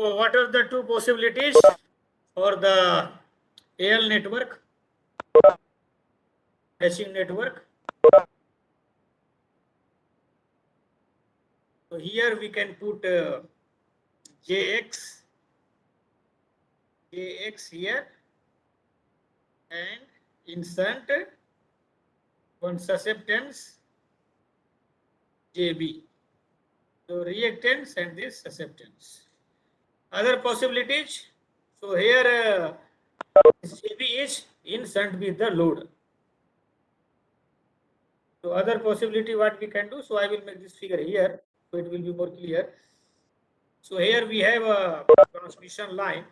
So what are the two possibilities for the AL network, matching network? So here we can put JX here and insert one susceptance JB. So reactance and this susceptance. Other possibilities. So here JB is in shunt with the load. So other possibility what we can do. So I will make this figure here so it will be more clear. So here we have a transmission line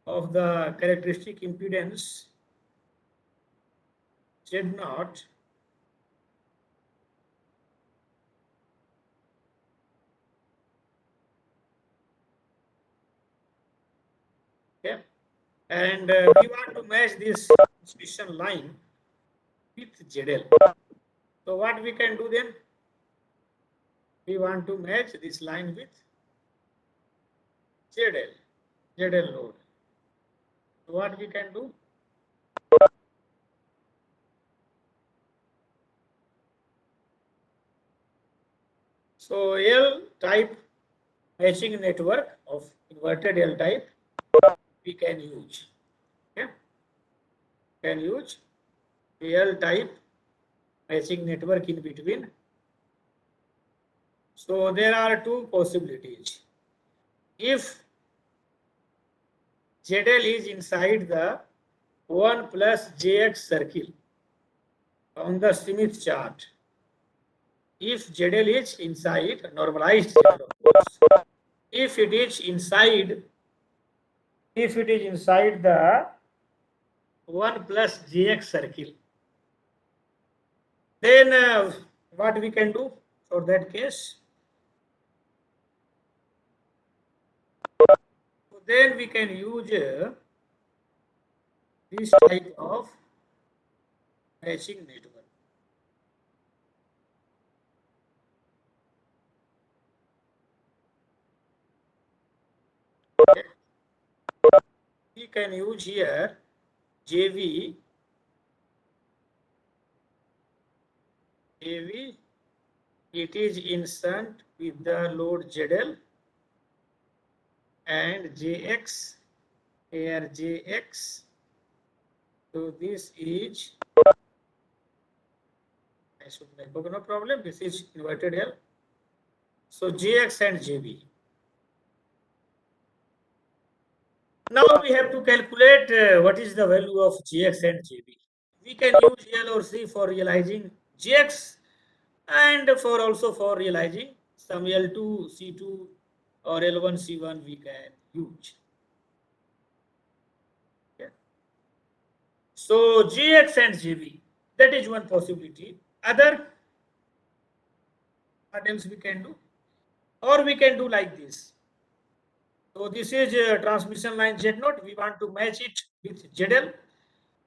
of the characteristic impedance Z0 okay, and we want to match this transmission line with ZL. So what we can do then? We want to match this line with ZL load. So what we can do? So L type matching network of inverted L type we can use. Okay? Can use L type matching network in between. So there are two possibilities. If ZL is inside the 1 plus JX circle on the Smith chart, if ZL is inside normalized ZL, of course, if it is inside the 1 plus JX circle, then what we can do for that case? So then we can use this type of matching network. Okay. We can use here JV, it is in shunt with the load ZL, and JX, here JX, so this is, I should make, okay, no problem, this is inverted L. So JX and JB. Now we have to calculate what is the value of JX and JB. We can use L or C for realizing JX and also for realizing some L2, C2 or L1, C1 we can use. Okay. So GX and GB, that is one possibility. Other, what else we can do? Or we can do like this. So this is a transmission line Z0. We want to match it with ZL.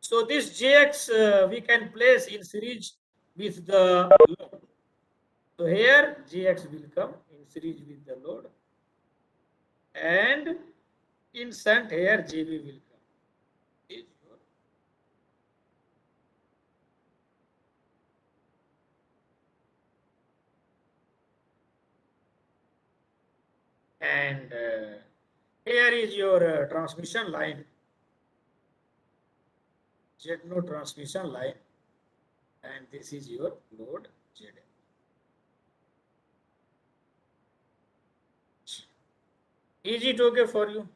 So this JX we can place in series with the load. So here JX will come in series with the load, and in shunt here JB will come. And here is your transmission line, Z0 transmission line, and this is your load ZL. Is it okay for you?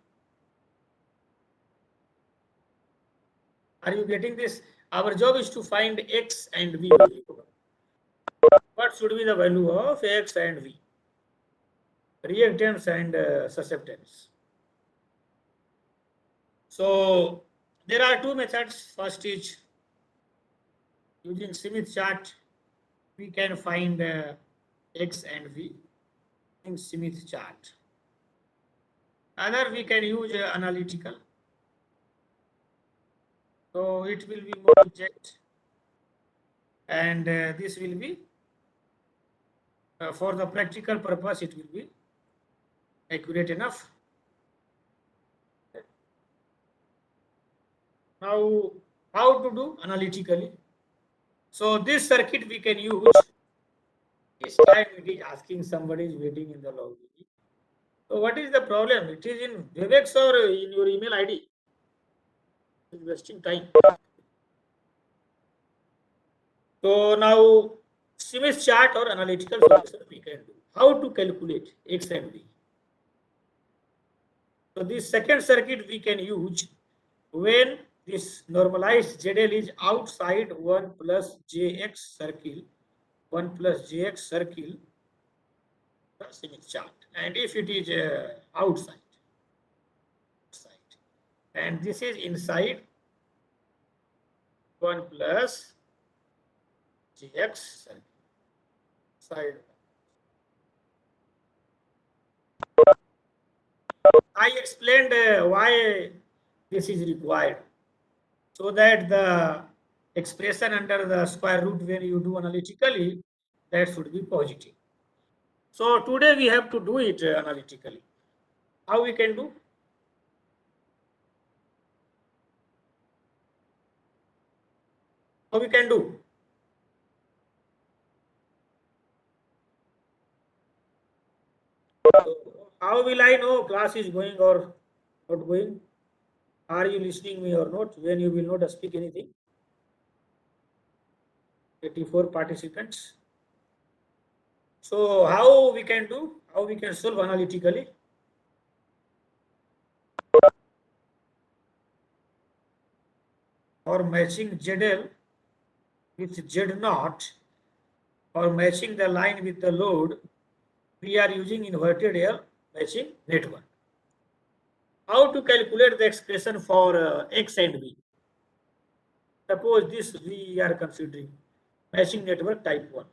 Are you getting this? Our job is to find X and V. What should be the value of X and V? Reactance and susceptance. So there are two methods. First is using Smith chart. We can find X and V in Smith chart. Other we can use analytical. So it will be more exact, and this will be for the practical purpose it will be accurate enough. Now, how to do analytically? So this circuit we can use. This time it is asking somebody is waiting in the lobby. So what is the problem? It is in Webex or in your email ID? It's wasting time. So now Smith chart or analytical solution we can do. How to calculate X and V? So this second circuit we can use when this normalized ZL is outside 1 plus JX circle, 1 plus JX circle, the Smith chart. And if it is outside, and this is inside 1 plus GX side. I explained why this is required, so that the expression under the square root when you do analytically, that should be positive. So today we have to do it analytically. How we can do? How we can do? So how will I know class is going or not going? Are you listening me or not? When you will not speak anything? 84 participants. So how we can do? How we can solve analytically? Or matching ZL with Z naught, or matching the line with the load, we are using inverted L matching network. How to calculate the expression for X and V? Suppose this we are considering matching network type 1.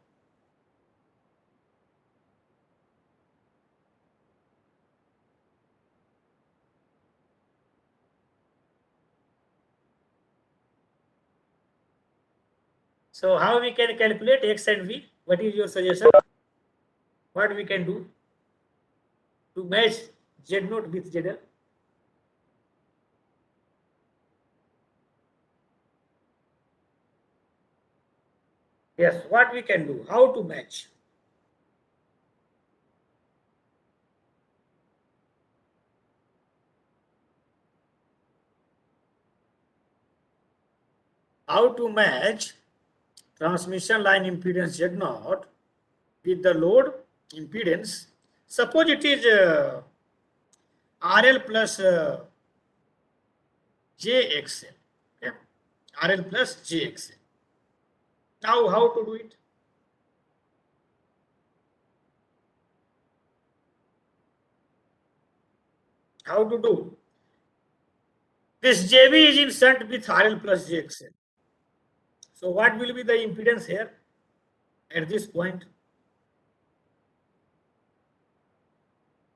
So how we can calculate X and V? What is your suggestion? What we can do to match Z naught with ZL? Yes, what we can do? How to match? How to match transmission line impedance Z naught with the load impedance. Suppose it is RL plus JXL. Okay? RL plus JXL. Now, how to do it? How to do? This JB is in shunt with RL plus JXL. So, what will be the impedance here at this point?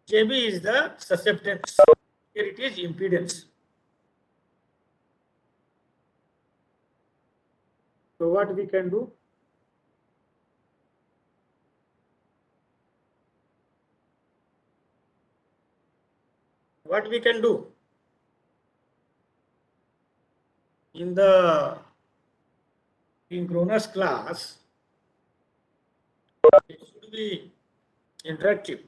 JB is the susceptance. Here it is impedance. So, what we can do? What we can do? In the synchronous class, it should be interactive.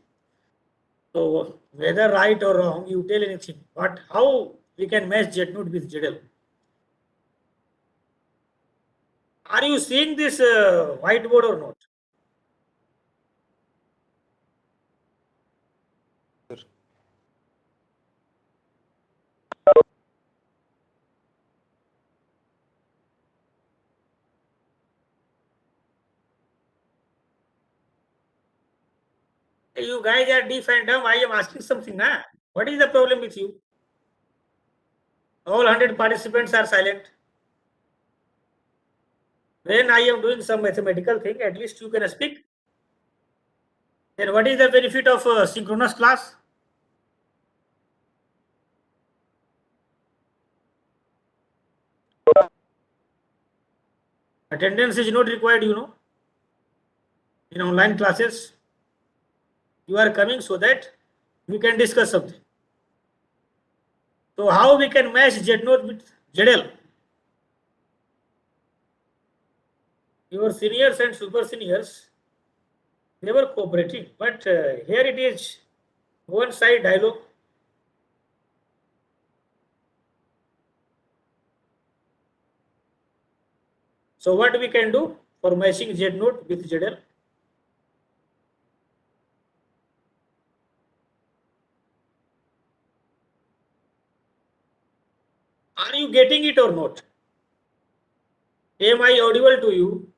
So whether right or wrong, you tell anything. But how we can match Z naught with ZL? Are you seeing this whiteboard or not? You guys are deaf and dumb. I am asking something now. What is the problem with you? All 100 participants are silent. When I am doing some mathematical thing, at least you can speak. Then what is the benefit of synchronous class? Attendance is not required, in online classes. You are coming so that We can discuss something. So how we can match Z naught with ZL? Your seniors and super seniors, they were cooperating, but here it is one side dialogue. So what we can do for matching Z naught with ZL? Are you getting it or not? Am I audible to you?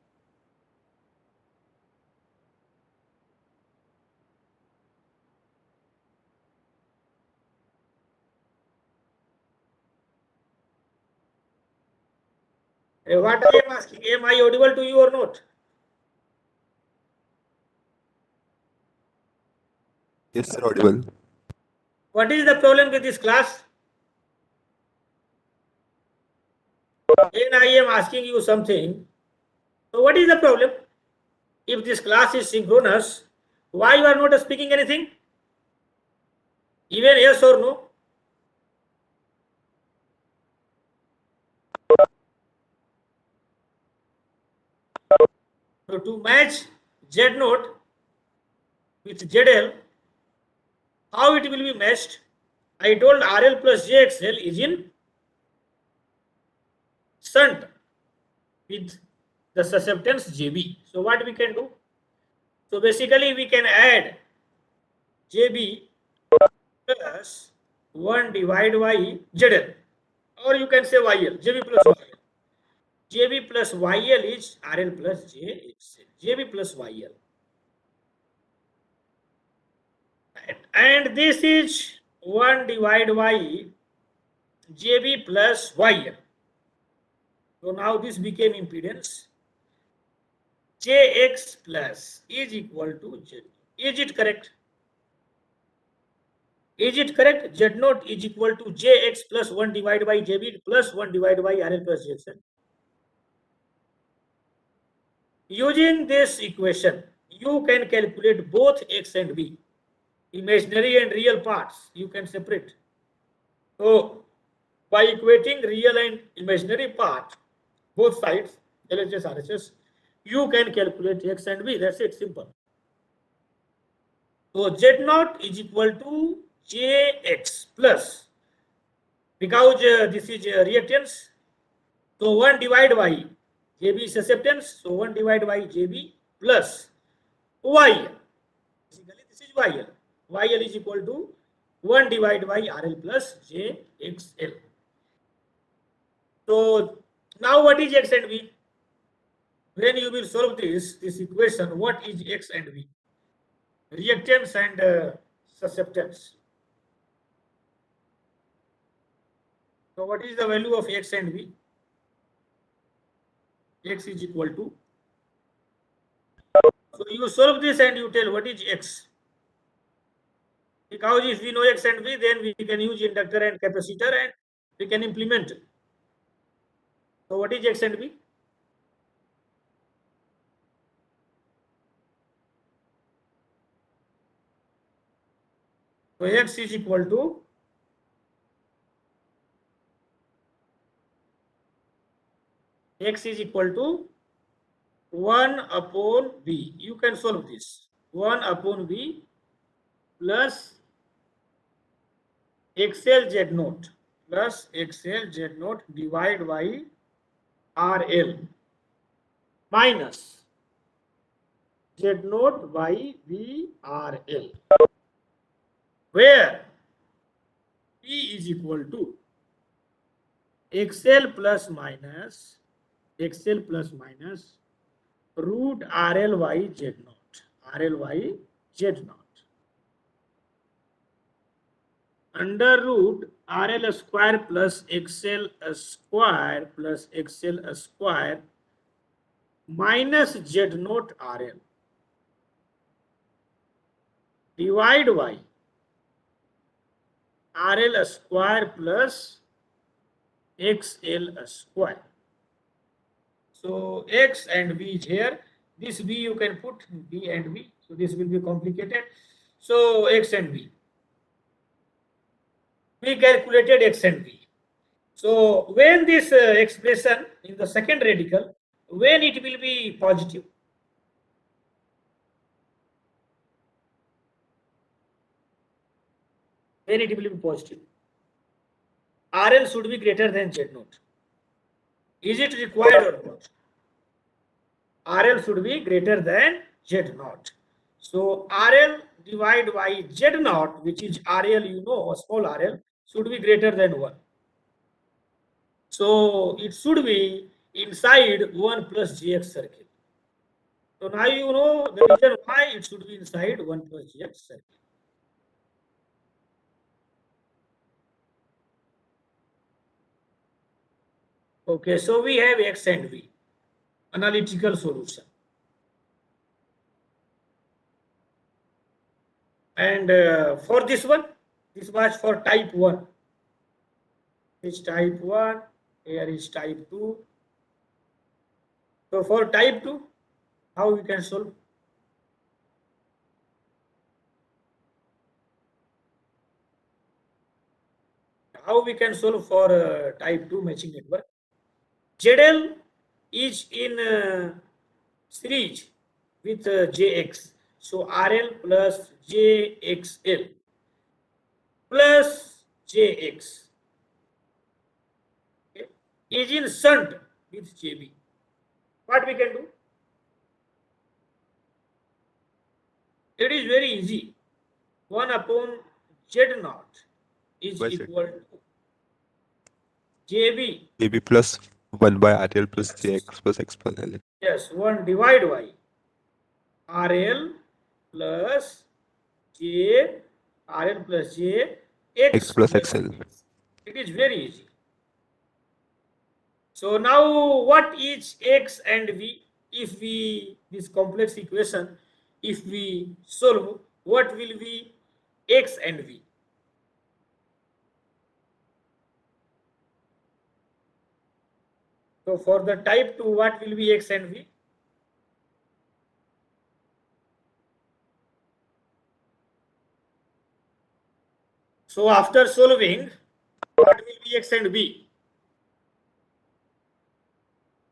What I am asking, am I audible to you or not? Yes, sir, audible. What is the problem with this class? When I am asking you something, so what is the problem? If this class is synchronous, why you are not speaking anything? Even yes or no? So to match Z naught with ZL, how it will be matched? I told RL plus JXL is in shunt with the susceptance JB. So what we can do? So basically we can add JB plus 1 divided by ZL, or you can say YL, JB plus YL. JB plus YL is RL plus JXL. JB plus YL. And this is 1 divided by JB plus YL. So now this became impedance. JX plus is equal to Z. Is it correct? Is it correct? Z naught is equal to JX plus 1 divided by JB plus 1 divided by RL plus JXL. Using this equation, you can calculate both X and B. Imaginary and real parts, you can separate. So, by equating real and imaginary part, both sides, LHS, RHS, you can calculate X and B. That's it, simple. So, Z naught is equal to JX plus, because this is reactance, so 1 divided by JB is susceptance, so 1 divided by JB plus YL. Basically, this is YL. YL is equal to 1 divided by RL plus JXL. So now what is X and V? When you will solve this equation, what is X and V? Reactance and susceptance. So what is the value of X and V? X is equal to. So you solve this and you tell what is X. Because if we know X and V, then we can use inductor and capacitor and we can implement. So what is X and V? So X is equal to X is equal to 1 upon V. You can solve this. 1 upon V plus XL Z naught plus XL Z naught divided by RL minus Z naught by VRL, where P is equal to XL plus minus root RL by Z naught. RL by Z naught. Under root RL square plus XL square plus XL square minus Z naught RL divide by RL square plus XL square. So X and V is here. This V you can put B and V. So this will be complicated. So X and V. we calculated x and v. So when this expression in the second radical, when it will be positive? When it will be positive? RL should be greater than Z naught. Is it required or not? RL should be greater than Z naught. So RL divided by Z naught, which is RL, you know, small RL, should be greater than 1. So it should be inside 1 plus gx circle. So now you know the reason why it should be inside 1 plus gx circle. Okay, so we have x and v, analytical solution. And for this one, this was for type 1. This type 1, here is type 2. So for type 2, how we can solve? How we can solve for type 2 matching network? ZL is in series with JX. So RL plus JXL plus JX, okay, is in shunt with JB. What we can do? It is very easy. 1 upon Z naught is by Z. equal to JB. AB plus 1 by RL plus JX plus X plus L. Yes, 1 divided by RL plus J, RL plus J, X X plus plus XL. X. It is very easy. So now what is X and V? If we, this complex equation, if we solve, what will be X and V? So for the type 2, what will be X and V? So after solving, what will be X and V?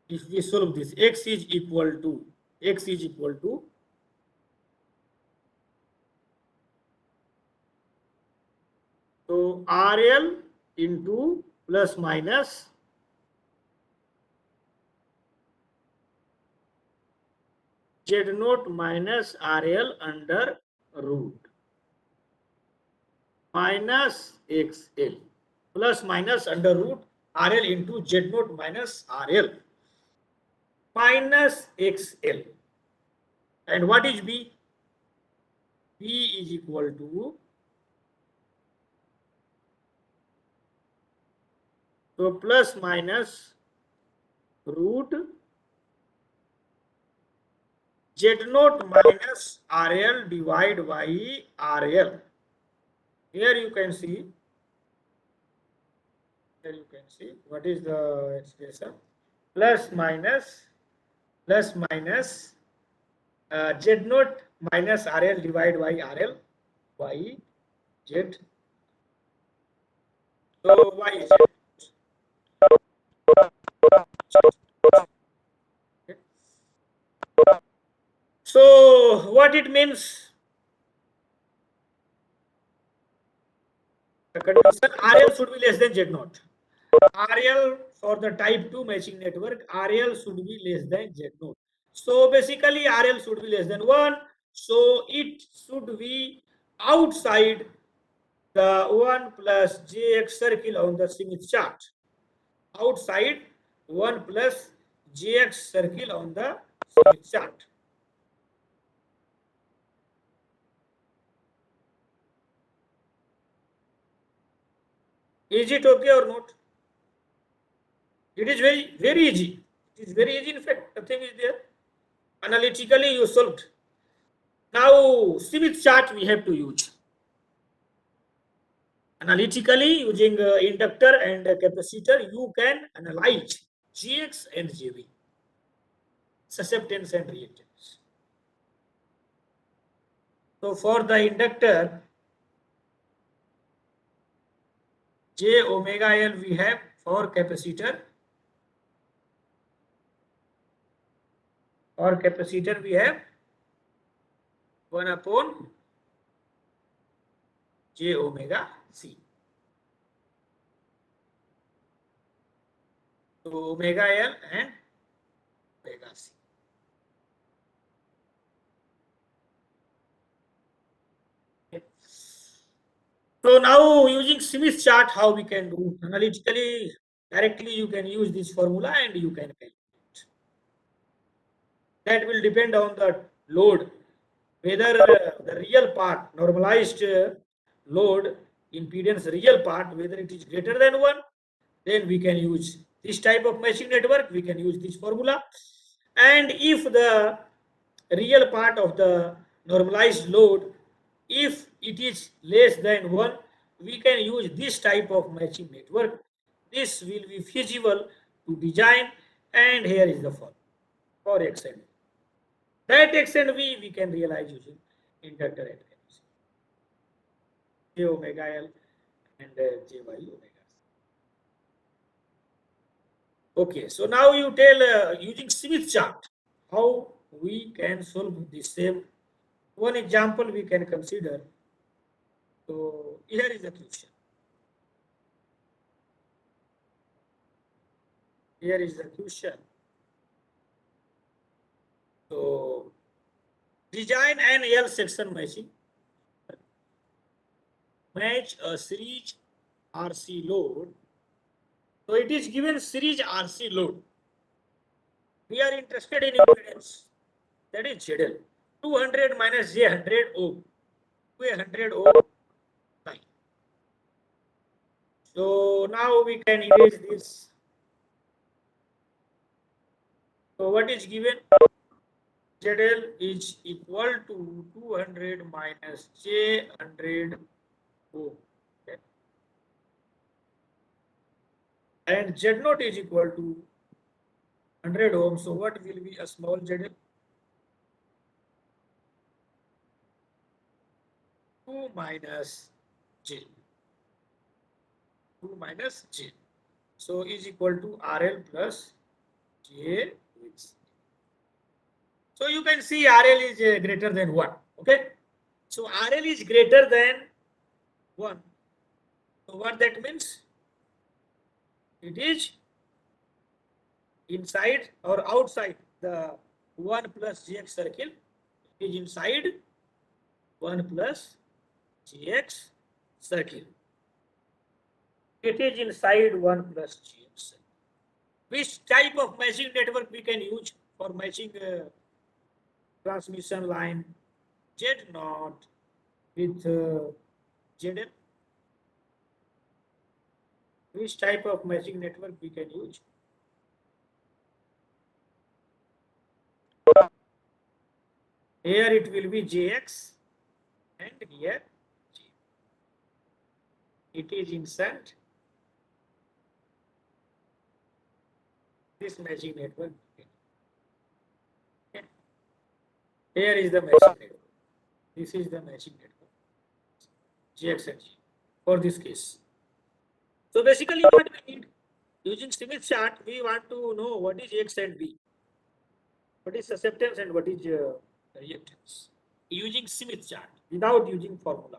If we solve this, X is equal to, so RL into plus minus Z naught minus RL under root minus XL plus minus under root RL into Z naught minus RL minus XL. And what is B? B is equal to, so plus minus root Z naught minus RL divided by RL. Here you can see, what is the expression, plus minus Z naught minus RL divided by RL by Z. So y is Z. Okay. So what it means? The condition RL should be less than Z naught. RL for the type 2 matching network, RL should be less than Z naught. So basically RL should be less than 1. So it should be outside the 1 plus JX circle on the Smith chart. Outside 1 plus JX circle on the Smith chart. Is it okay or not? It is very easy. It is very easy. In fact, the thing is there. Analytically, you solved. Now, Smith chart we have to use. Analytically, using inductor and capacitor, you can analyze GX and JB, susceptance and reactance. So for the inductor, J omega L we have for capacitor. For capacitor we have 1 upon J omega C. So omega L and omega C. So now using Smith chart, how we can do analytically, directly you can use this formula and you can calculate. That will depend on the load, whether the real part, normalized load, impedance real part, whether it is greater than 1, then we can use this type of matching network, we can use this formula. And if the real part of the normalized load, if it is less than 1, we can use this type of matching network. This will be feasible to design, and here is the formula for X and V. That X and V we can realize using inductor and capacitor. J omega L and J y omega. Okay, so now you tell using Smith chart how we can solve the same. One example we can consider. So here is the question. Here is the question. So design an L section matching. Match a series RC load. So it is given series RC load. We are interested in impedance. That is ZL. 200 minus J 100 ohm. 100 ohm line. So now we can erase this. So what is given? ZL is equal to 200 minus J 100 ohm. Okay. And Z naught is equal to 100 ohm. So what will be a small ZL? 2 minus J. 2 minus J. So is equal to RL plus J with C. So you can see RL is greater than 1. Okay. So RL is greater than 1. So what that means? It is inside or outside the 1 plus Gx circle. It is inside 1 plus Gx circle. It is inside 1 plus Gx circle. Which type of matching network we can use for matching transmission line Z naught with ZL? Which type of matching network we can use? Here it will be Jx and here J. It is inside this matching network. Okay. Here is the matching network. This is the matching network. Jx and J for this case. So basically what we need using Smith chart, we want to know what is X and V. What is susceptance and what is reactance. Using Smith chart without using formula.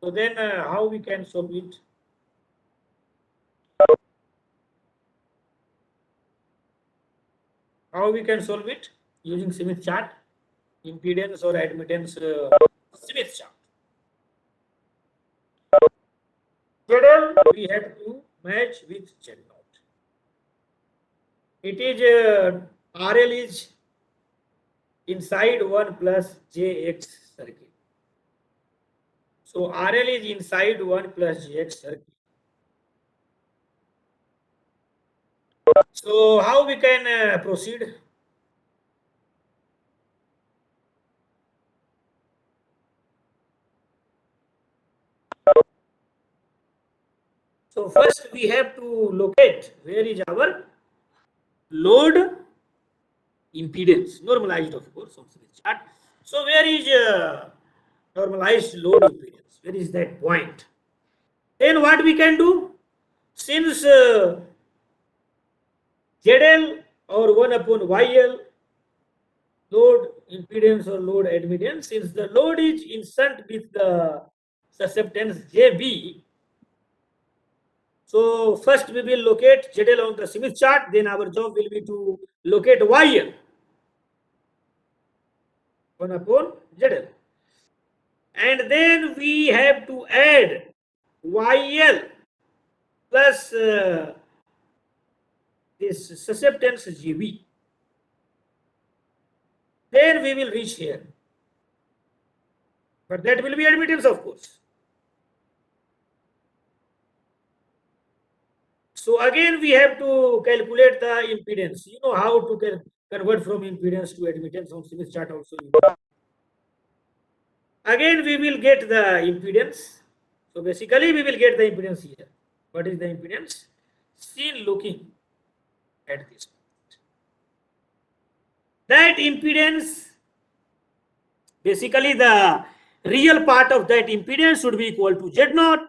So then how we can solve it? How we can solve it? Using Smith chart, impedance or admittance Smith chart. ZL we have to match with Z naught. It is RL is inside 1 plus Jx circle. So RL is inside 1 plus Jx circle. So how we can proceed? So first we have to locate where is our load impedance, normalized of course on Smith chart. So where is normalized load impedance. Where is that point? Then what we can do? Since ZL or 1 upon YL load impedance or load admittance, since the load is in shunt with the susceptance JB, so first we will locate ZL on the Smith chart, then our job will be to locate YL 1 upon ZL. And then we have to add YL plus this susceptance GB. Then we will reach here. But that will be admittance, of course. So again, we have to calculate the impedance. You know how to convert from impedance to admittance on Smith chart also. Again, we will get the impedance. So basically, we will get the impedance here. What is the impedance? Seen looking at this. That impedance, basically the real part of that impedance should be equal to Z0,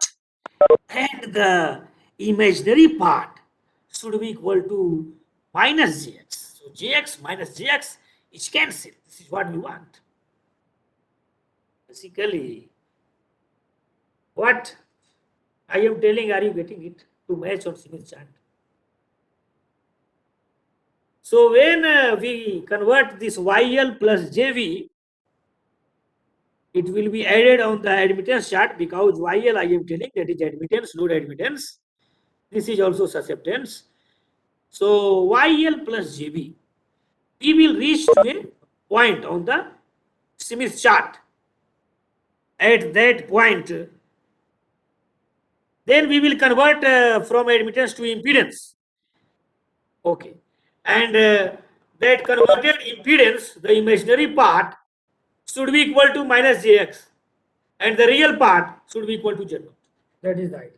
and the imaginary part should be equal to minus Jx. So Jx minus Jx is cancelled. This is what we want. Basically, what I am telling, are you getting it? To match on Smith chart. So when we convert this YL plus JV, it will be added on the admittance chart, because YL I am telling that is admittance, load admittance. This is also susceptance. So YL plus JB, we will reach to a point on the Smith chart. At that point, then we will convert from admittance to impedance. Okay. And that converted impedance, the imaginary part, should be equal to minus Jx. And the real part should be equal to Z0. That is the idea.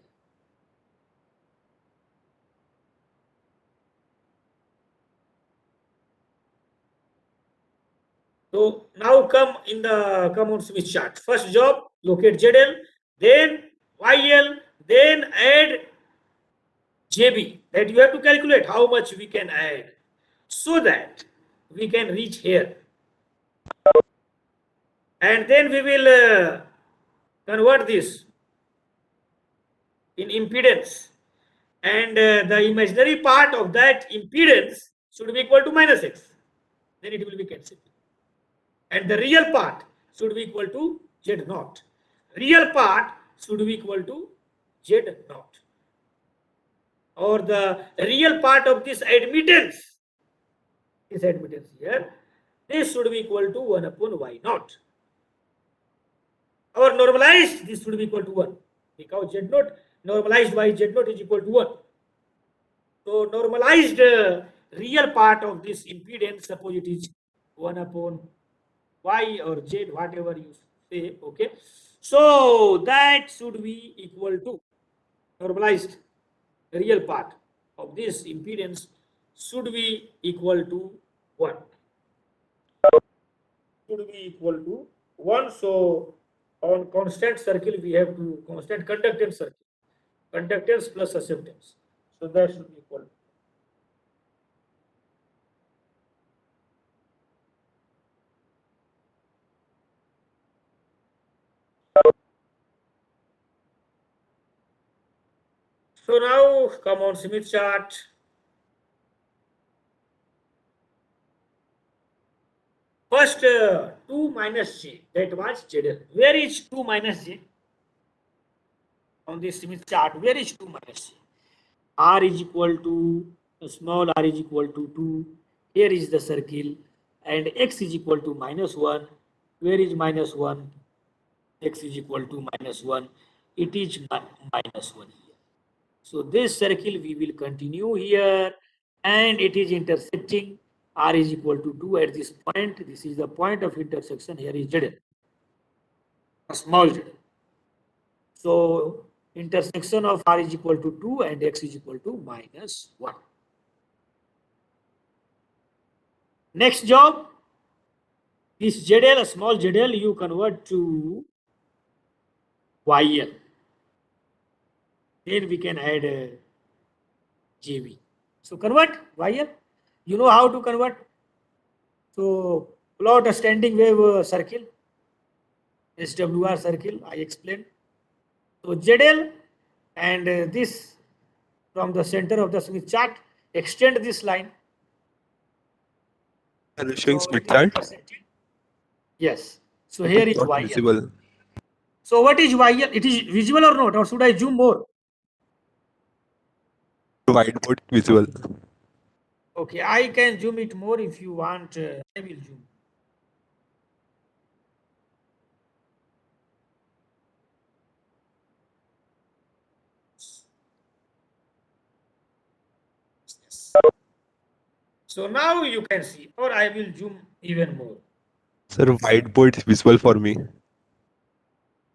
So now come on Smith chart. First job, locate ZL, then YL, then add JB. That you have to calculate how much we can add so that we can reach here. And then we will convert this in impedance. And the imaginary part of that impedance should be equal to minus X. Then it will be cancelled. And the real part should be equal to Z0. Real part should be equal to Z0. Or the real part of this admittance here, this should be equal to 1 upon Y0. Or normalized, this should be equal to 1. Because Z0 normalized by Z0 is equal to 1. So normalized real part of this impedance, suppose it is 1 upon Y or Z, whatever you say, okay. So that should be equal to normalized real part of this impedance should be equal to 1. Should be equal to 1. So on constant circle, we have to constant conductance circle. Conductance plus acceptance. So that should be equal to. So now come on Smith chart. First 2 minus J, that was ZL. Where is 2 minus J? On this Smith chart, where is 2 minus J? R is equal to, small r is equal to 2. Here is the circle, and x is equal to minus 1. Where is minus 1? X is equal to minus 1. It is minus 1 here. So this circle we will continue here, and it is intersecting. R is equal to 2 at this point. This is the point of intersection. Here is ZL, a small ZL. So intersection of R is equal to 2 and X is equal to minus 1. Next job, this ZL, a small ZL, you convert to YL. Then we can add JB. So convert YL. You know how to convert? So plot a standing wave circle, SWR circle, I explained. So ZL and this from the center of the Smith chart, extend this line. Are you showing So Smith it is chart? intersecting. Yes. So It here is is not YL. visible. So what is YL? It is visible or not? Or should I zoom more? Whiteboard visible. Okay, I can zoom it more if you want. I will zoom. Yes. So now you can see, or I will zoom even more. Sir, whiteboard is visible for me.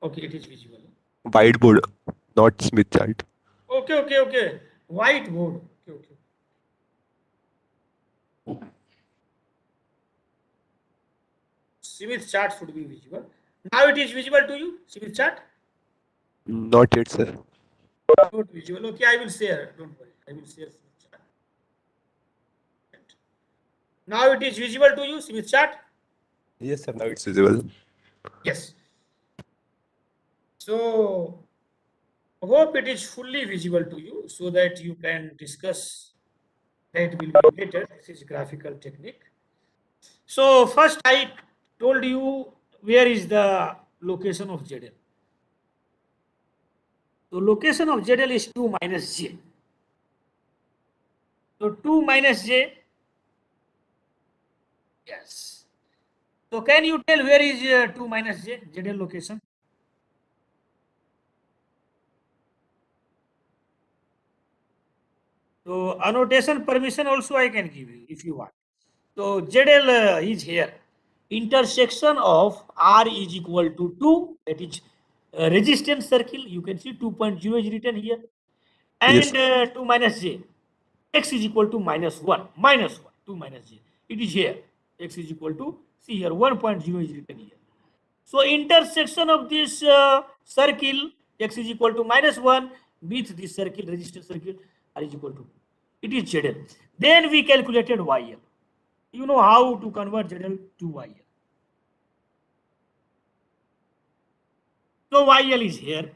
Okay, it is visible. Whiteboard, not Smith chart. Okay, okay, okay. Whiteboard. Okay, okay. Smith chart should be visible. Now it is visible to you, Smith chart? Not yet, sir. Not visual. Okay, I will share. Don't worry. I will share Smith chart. Now it is visible to you, Smith chart? Yes, sir. Now it's visible. Yes. So hope it is fully visible to you so that you can discuss. That will be later. This is graphical technique. So first I told you where is the location of ZL. So location of ZL is 2 minus J. So 2 minus J. Yes. So can you tell where is 2 minus J, ZL location? So annotation permission also I can give you if you want. So ZL is here. Intersection of R is equal to 2, that is resistance circle. You can see 2.0 is written here. Yes. And 2 minus J. X is equal to minus 1. Minus 1. 2 minus J. It is here. X is equal to, see here, 1.0 is written here. So intersection of this circle, X is equal to minus 1 with this circle, resistance circle, R is equal to 2. It is ZL. Then we calculated YL. You know how to convert ZL to YL. So YL is here.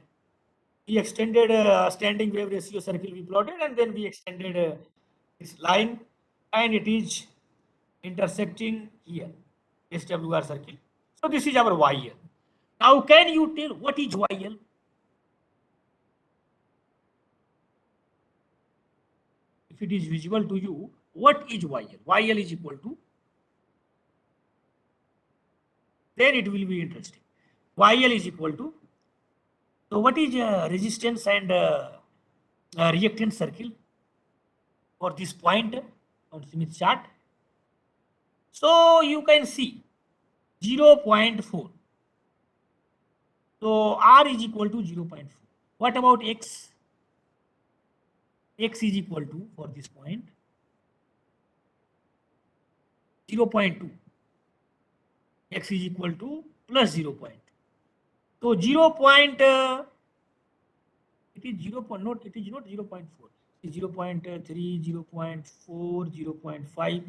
We extended standing wave ratio circle we plotted, and then we extended this line, and it is intersecting here, SWR circle. So this is our YL. Now can you tell what is YL? If it is visible to you, what is YL? YL is equal to, then it will be interesting. YL is equal to, so what is resistance and reactance circle for this point on Smith chart? So you can see 0.4. So R is equal to 0.4. What about X? X is equal to, for this point, 0.2. X is equal to plus 0.2. So 0. It is 0. Not, it is not 0.4. It is 0.3, 0.4, 0.5.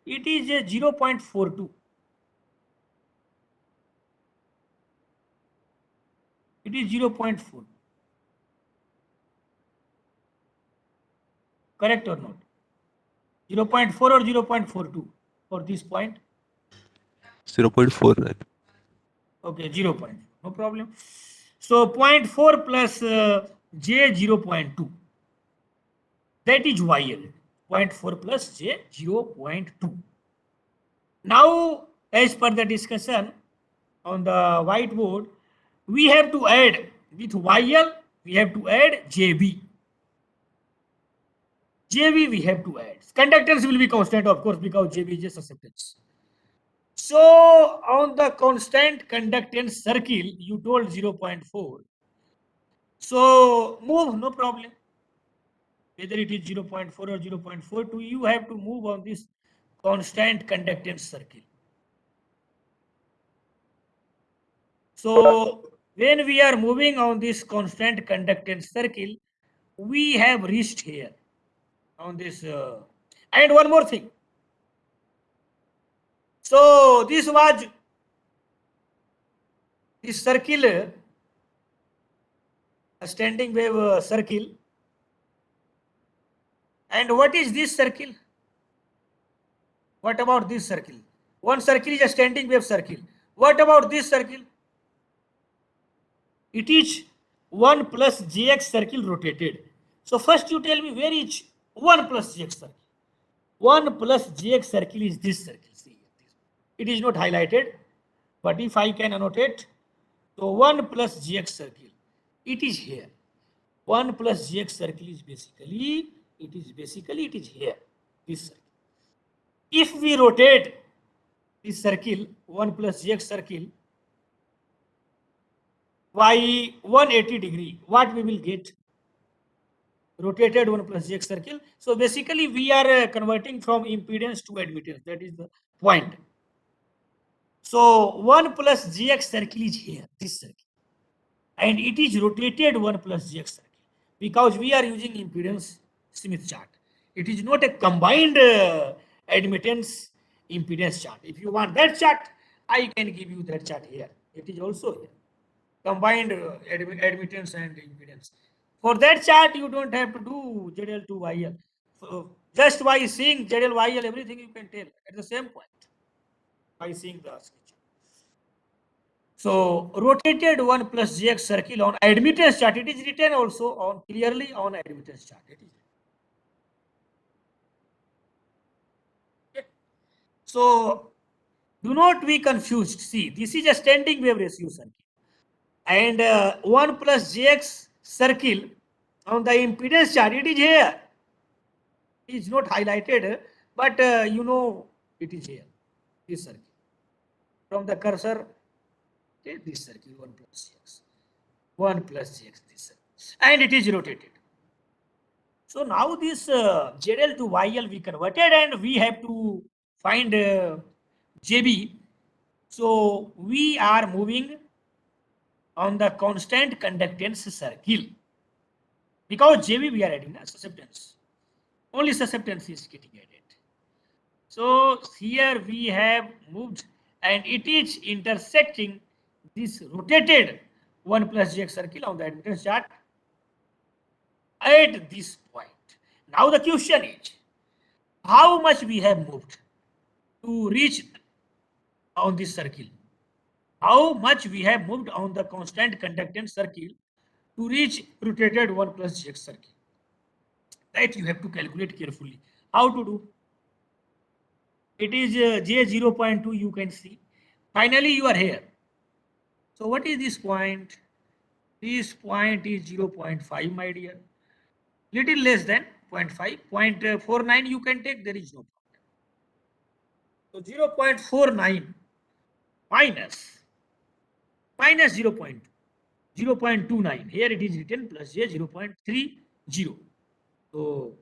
It is a 0.42. It is 0.4. Correct or not? 0.4 or 0.42 for this point? 0.4. Okay, 0.4. No problem. So 0.4 plus J 0.2. That is YL. 0.4 plus J 0.2. Now, as per the discussion on the whiteboard, we have to add with YL, we have to add JB. JB we have to add. Conductance will be constant, of course, because JB is a susceptance. So on the constant conductance circle, you told 0.4. So move, no problem. Whether it is 0.4 or 0.42, you have to move on this constant conductance circle. So when we are moving on this constant conductance circle, we have reached here on this. And one more thing. So this was this circle, a standing wave circle. And what is this circle? What about this circle? One circle is a standing wave circle. What about this circle? It is 1 plus gx circle rotated. So first you tell me where is 1 plus gx circle. 1 plus gx circle is this circle. See, it is not highlighted, but if I can annotate, so 1 plus gx circle, it is here. 1 plus gx circle is basically, it is here, this circle. If we rotate this circle, 1 plus gx circle, by 180 degree, what we will get? Rotated 1 plus gx circle. So basically we are converting from impedance to admittance. That is the point. So 1 plus gx circle is here, this circle. And it is rotated 1 plus gx circle because we are using impedance Smith chart. It is not a combined admittance impedance chart. If you want that chart, I can give you that chart here. It is also here. Combined admittance and impedance. For that chart, you don't have to do ZL to YL. So just by seeing ZL, YL, everything you can tell at the same point by seeing the sketch. So rotated 1 plus gx circle on admittance chart. It is written also on clearly on admittance chart. It is. Okay. So do not be confused. See, this is a standing wave ratio circle. And 1 plus gx circle on the impedance chart, it is here. It is not highlighted, but you know it is here. This circle. From the cursor, okay, this circle 1 plus gx. 1 plus gx, this circle. And it is rotated. So now this ZL to YL we converted and we have to find JB. So we are moving on the constant conductance circle. Because JB we are adding susceptance. Only susceptance is getting added. So here we have moved and it is intersecting this rotated 1 plus gx circle on the admittance chart at this point. Now the question is, how much we have moved to reach on this circle? How much we have moved on the constant conductance circle to reach rotated 1 plus gx circle? That you have to calculate carefully. How to do? It is J0.2 you can see. Finally you are here. So what is this point? This point is 0.5 my dear. Little less than 0.5. 0.49 you can take, there is no problem. So 0.49 minus 0.29. Here it is written plus J 0.30. So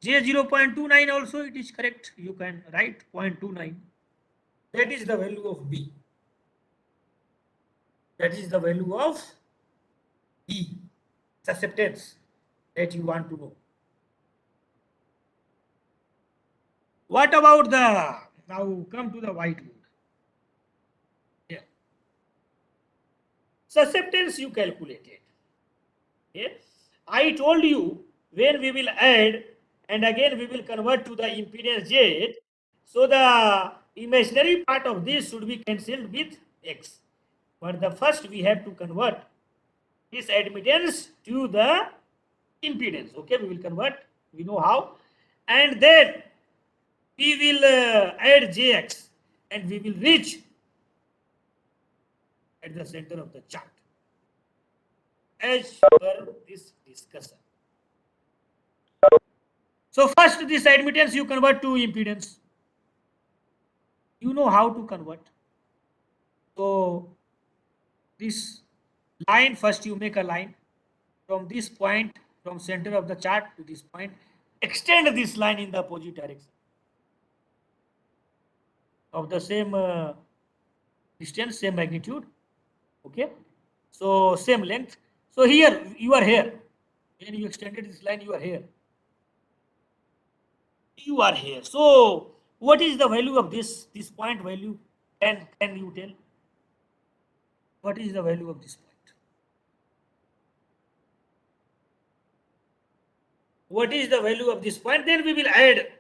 J 0.29 also it is correct. You can write 0.29. That is the value of B. That is the value of B, susceptance that you want to know. What about the, now come to the whiteboard. Here. Susceptance you calculated. Okay. I told you when we will add and again we will convert to the impedance Z. So the imaginary part of this should be cancelled with X. But the first we have to convert this admittance to the impedance. Okay, we will convert. We know how. And then we will add Jx and we will reach at the center of the chart as per this discussion. So first this admittance you convert to impedance. You know how to convert. So this line, first you make a line from this point, from center of the chart to this point. Extend this line in the opposite direction of the same distance, same magnitude. Okay. So same length. So here you are here. When you extended this line, you are here. You are here. So what is the value of this point value? Can you tell? What is the value of this point? What is the value of this point? Then we will add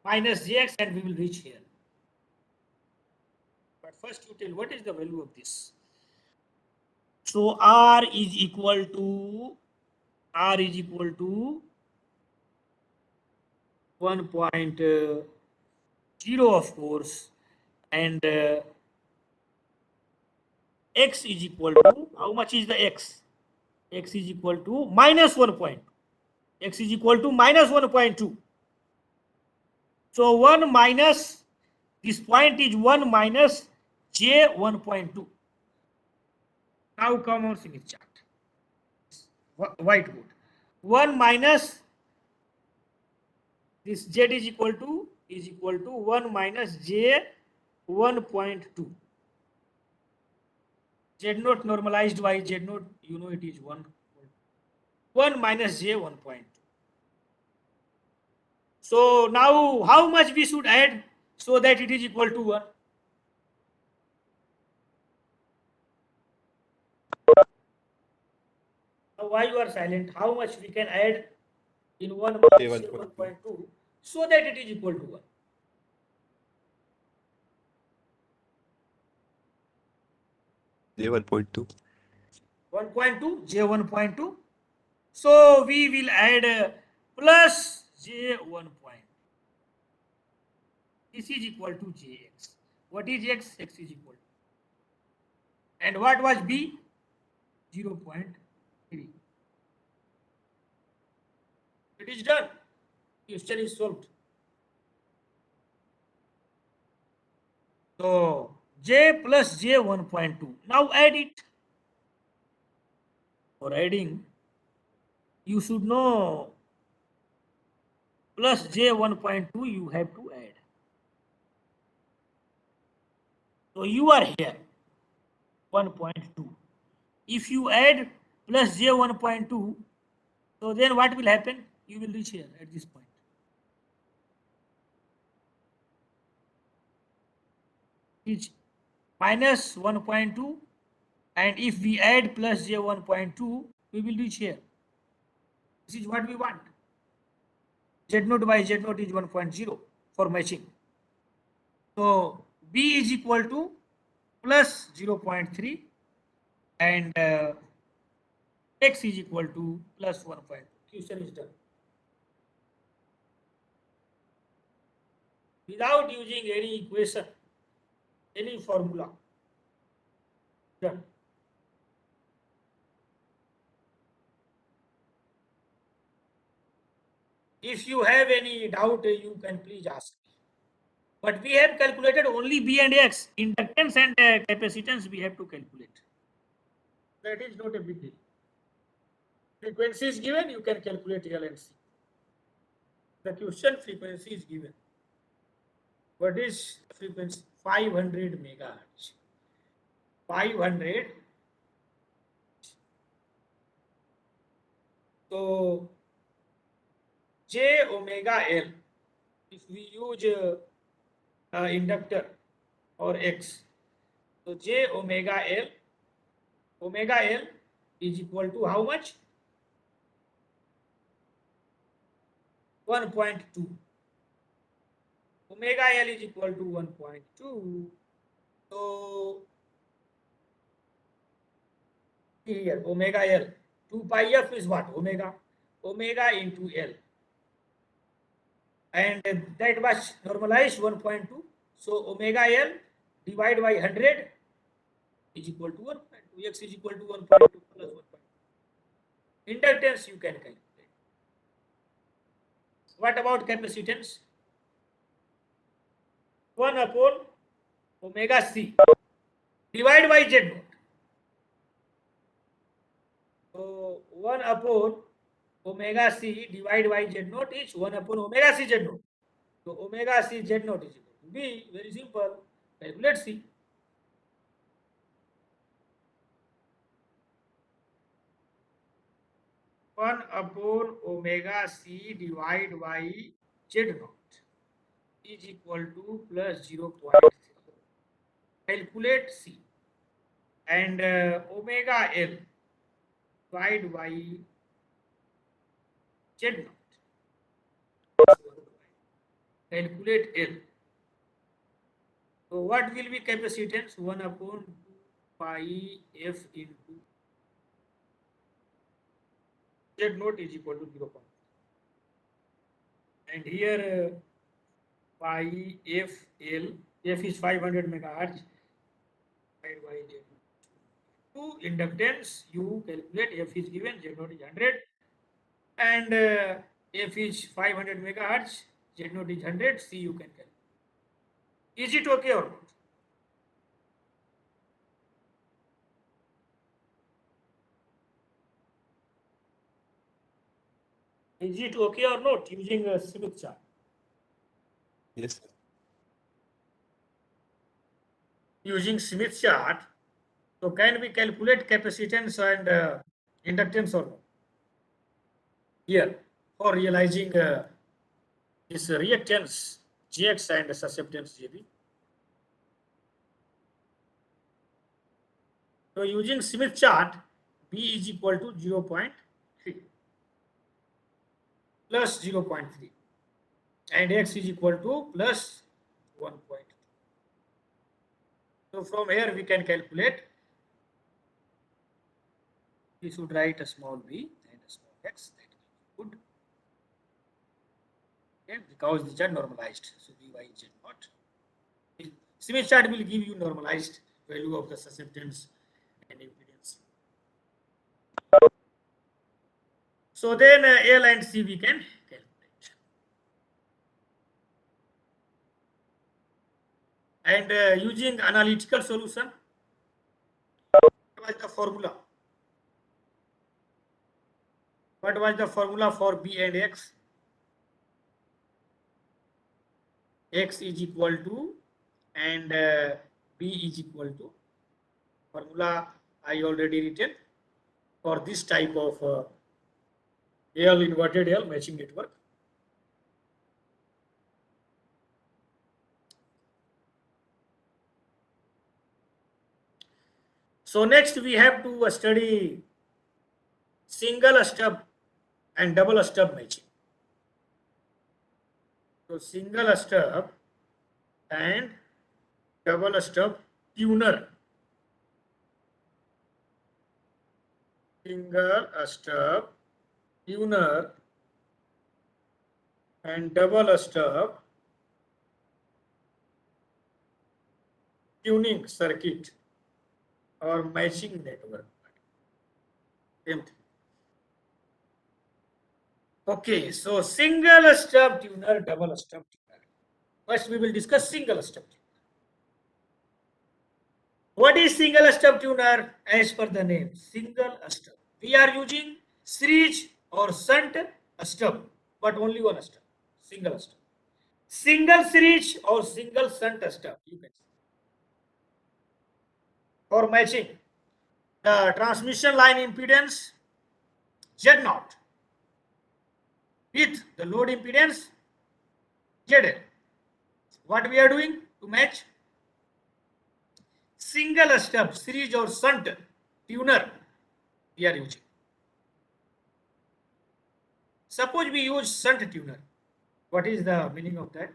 minus jx and we will reach here. But first you tell what is the value of this. So r is equal to 1.0 of course, and x is equal to how much is the x? X is equal to minus 1 point. X is equal to minus 1.2. So 1 minus this point is 1 minus j 1.2. Now come on Smith chart. Whiteboard. 1 minus this z is equal to 1 minus j 1.2. Z naught normalized by Z naught, you know it is 1. 1 minus j 1.2. So now how much we should add so that it is equal to 1? Now why you are silent? How much we can add in 1 minus j 1.2. 1.2 so that it is equal to 1? J 1.2. 1.2 j 1.2. So we will add plus j 1 point. This is equal to jx. What is x? X is equal to. And what was b? 0.3. It is done. Question is solved. So j plus j 1.2. Now add it. For adding, you should know plus j 1.2 you have to add. So you are here 1.2. If you add plus j 1.2, so then what will happen? You will reach here at this point. It's minus 1.2, and if we add plus j 1.2, we will reach here. This is what we want. Z naught by Z naught is 1.0 for matching. So B is equal to plus 0.3 and X is equal to plus 1.2. Question is done. Without using any equation, any formula. Done. If you have any doubt, you can please ask. But we have calculated only B and X. Inductance and capacitance we have to calculate. That is not a big deal. Frequency is given, you can calculate L and C. The question frequency is given. What is frequency? 500 megahertz. 500. So J omega L. If we use inductor or X, so J omega L. Omega L is equal to how much? 1.2. Omega L is equal to 1.2. So here omega L. 2 pi f is what? Omega. Omega into L. And that was normalized 1.2. So omega L divided by 100 is equal to 1.2. X is equal to 1.2 plus 1.2. Inductance you can calculate. What about capacitance? 1 upon omega C divided by Z naught. So 1 upon omega C divided by Z naught is 1 upon omega C Z naught. So omega C Z naught is equal to B. Very simple. Calculate C. 1 upon omega c divided by z naught is equal to plus 0.0. Calculate c and omega l divided by z naught. Calculate l. So what will be capacitance? 1 upon 2 pi f into z naught is equal to 0. And here pi f l, f is 500 megahertz divided by z. To inductance, you calculate f is given, z naught is 100, and f is 500 megahertz, z naught is 100, c you can calculate. Is it okay or not? Is it okay or not using a Smith chart? Yes. Using Smith chart, so can we calculate capacitance and inductance or not? Here, for realizing this reactance Gx and susceptance Gb. So using Smith chart, B is equal to 0.3 plus 0.3 and X is equal to plus 1.2. So from here we can calculate. We should write a small b and a small x. That will be good. Okay, because these are normalized. So By z naught. Smith chart will give you normalized value of the susceptance and impedance. So then L and C we can calculate. And using analytical solution, what was the formula? What was the formula for B and X? X is equal to and B is equal to. Formula I already written for this type of L inverted L matching network. So next we have to study single stub and double stub matching. So single stub and double stub tuner. Single stub tuner and double stub tuning circuit or matching network. Same thing. Okay, so single stub tuner, double stub tuner. First we will discuss single stub tuner. What is single stub tuner? As per the name, single stub. We are using series or shunt stub, but only one stub, single stub. Single series or single shunt stub, you can say. For matching the transmission line impedance Z0 with the load impedance ZL. What we are doing to match? Single stub series or shunt tuner we are using. Suppose we use shunt tuner. What is the meaning of that?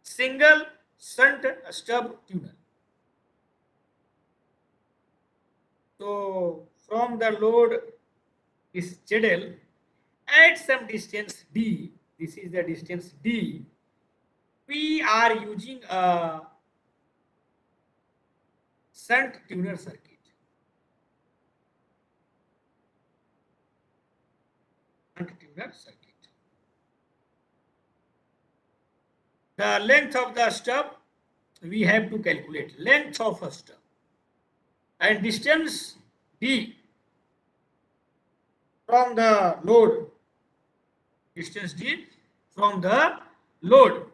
Single shunt stub tuner. So from the load is ZL at some distance D, this is the distance D, we are using a shunt tuner circuit. Shunt tuner circuit. The length of the stub we have to calculate. Length of a stub and distance D from the load. Distance D from the load.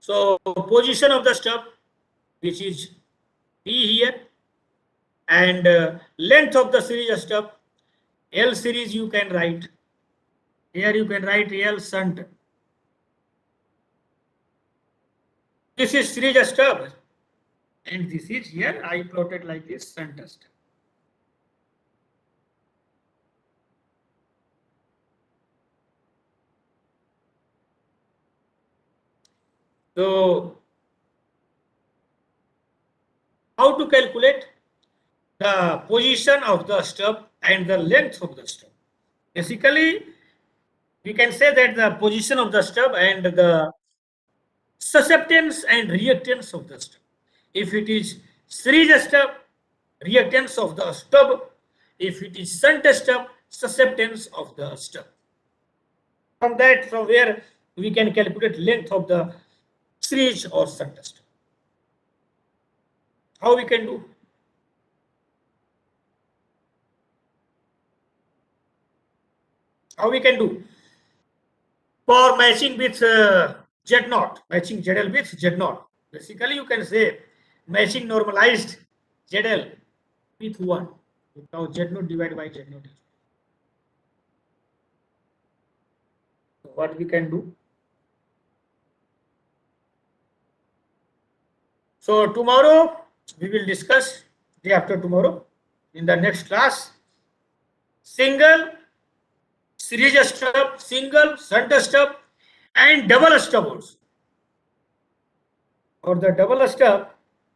So position of the stub, which is P here, and length of the series stub, L series you can write. Here you can write L shunt. This is series stub, and this is here I plotted like this shunt stub. So how to calculate the position of the stub and the length of the stub? Basically, we can say that the position of the stub and the susceptance and reactance of the stub. If it is series stub, reactance of the stub. If it is shunt stub, susceptance of the stub. From that, from where we can calculate length of the series or shunt stub. How we can do? How we can do? For matching with Z0, matching ZL with Z0. Basically, you can say matching normalized ZL with 1. Now Z0 divided by Z0. So what we can do? So tomorrow we will discuss, day after tomorrow, in the next class, single series stub, single shunt stub, and double stub also. For the double stub,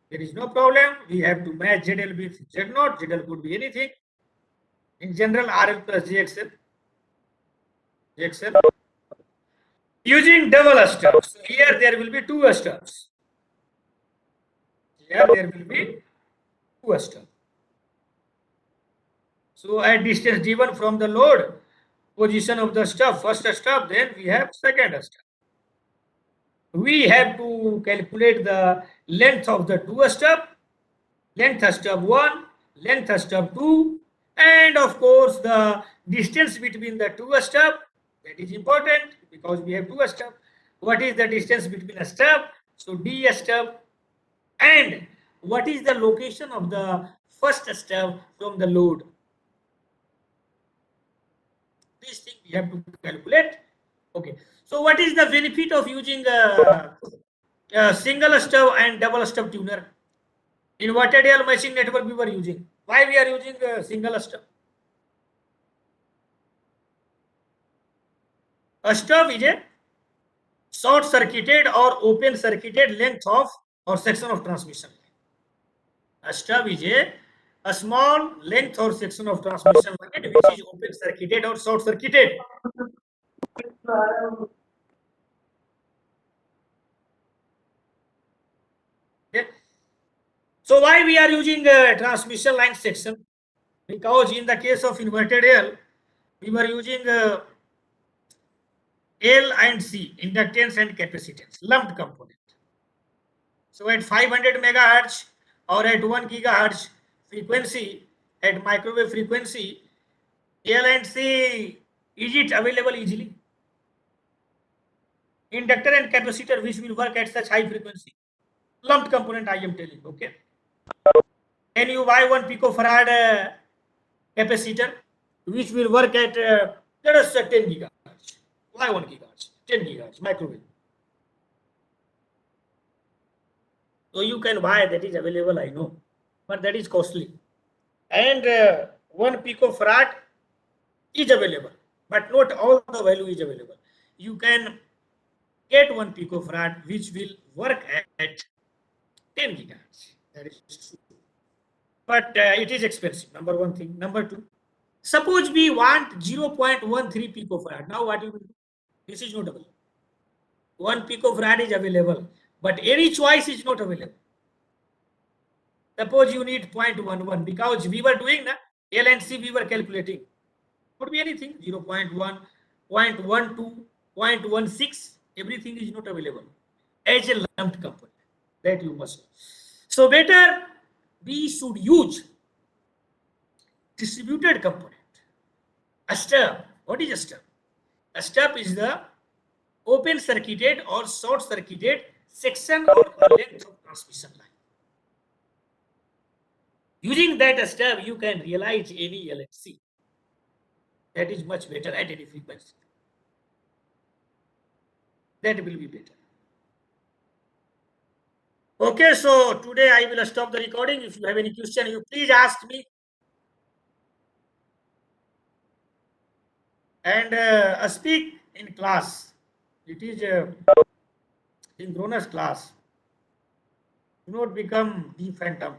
there is no problem. We have to match ZL with Z0. ZL could be anything. In general, RL plus JXL. Using double stubs. So here there will be two stubs. Here there will be two stubs. So at distance given from the load, position of the stub, first stub, then we have second stub. We have to calculate the length of the two stub, length stub 1, length stub 2, and of course the distance between the two stub. That is important because we have two stub. What is the distance between a stub? So D stub. And what is the location of the first stub from the load? This thing we have to calculate. Okay. So what is the benefit of using a single stub and double stub tuner? Inverted L matching network we were using. Why we are using a single stub? A stub is a short circuited or open circuited length of or section of transmission. A stub is a small length or section of transmission line which is open circuited or short circuited. Okay. So why we are using a transmission line section? Because in the case of inverted L, we were using L and C, inductance and capacitance, lumped component. So at 500 megahertz or at 1 gigahertz frequency, at microwave frequency, L and C, is it available easily? Inductor and capacitor which will work at such high frequency. Lumped component I am telling, okay? Can you buy 1 picofarad capacitor which will work at let us say 10 gigahertz. Why 1 gigahertz? 10 gigahertz microwave. So you can buy, that is available, I know, but that is costly. And 1 picofarad is available, but not all the value is available. You can get 1 picofarad which will work at 10 gigahertz. That is true. But it is expensive, number one thing. Number two, suppose we want 0.13 picofarad. Now what you will do? This is not available. 1 picofarad is available, but any choice is not available. Suppose you need 0.11 because we were doing L and C, we were calculating. Could be anything, 0.1, 0.12, 0.16, everything is not available as a lumped component. That you must know. So better we should use distributed component. A stub. What is a stub? A stub is the open circuited or short circuited section or length of transmission line. Using that step, you can realize any LHC. That is much better at any frequency. That will be better. Okay, so today I will stop the recording. If you have any question, you please ask me. And speak in class. It is synchronous class. Do not become the phantom.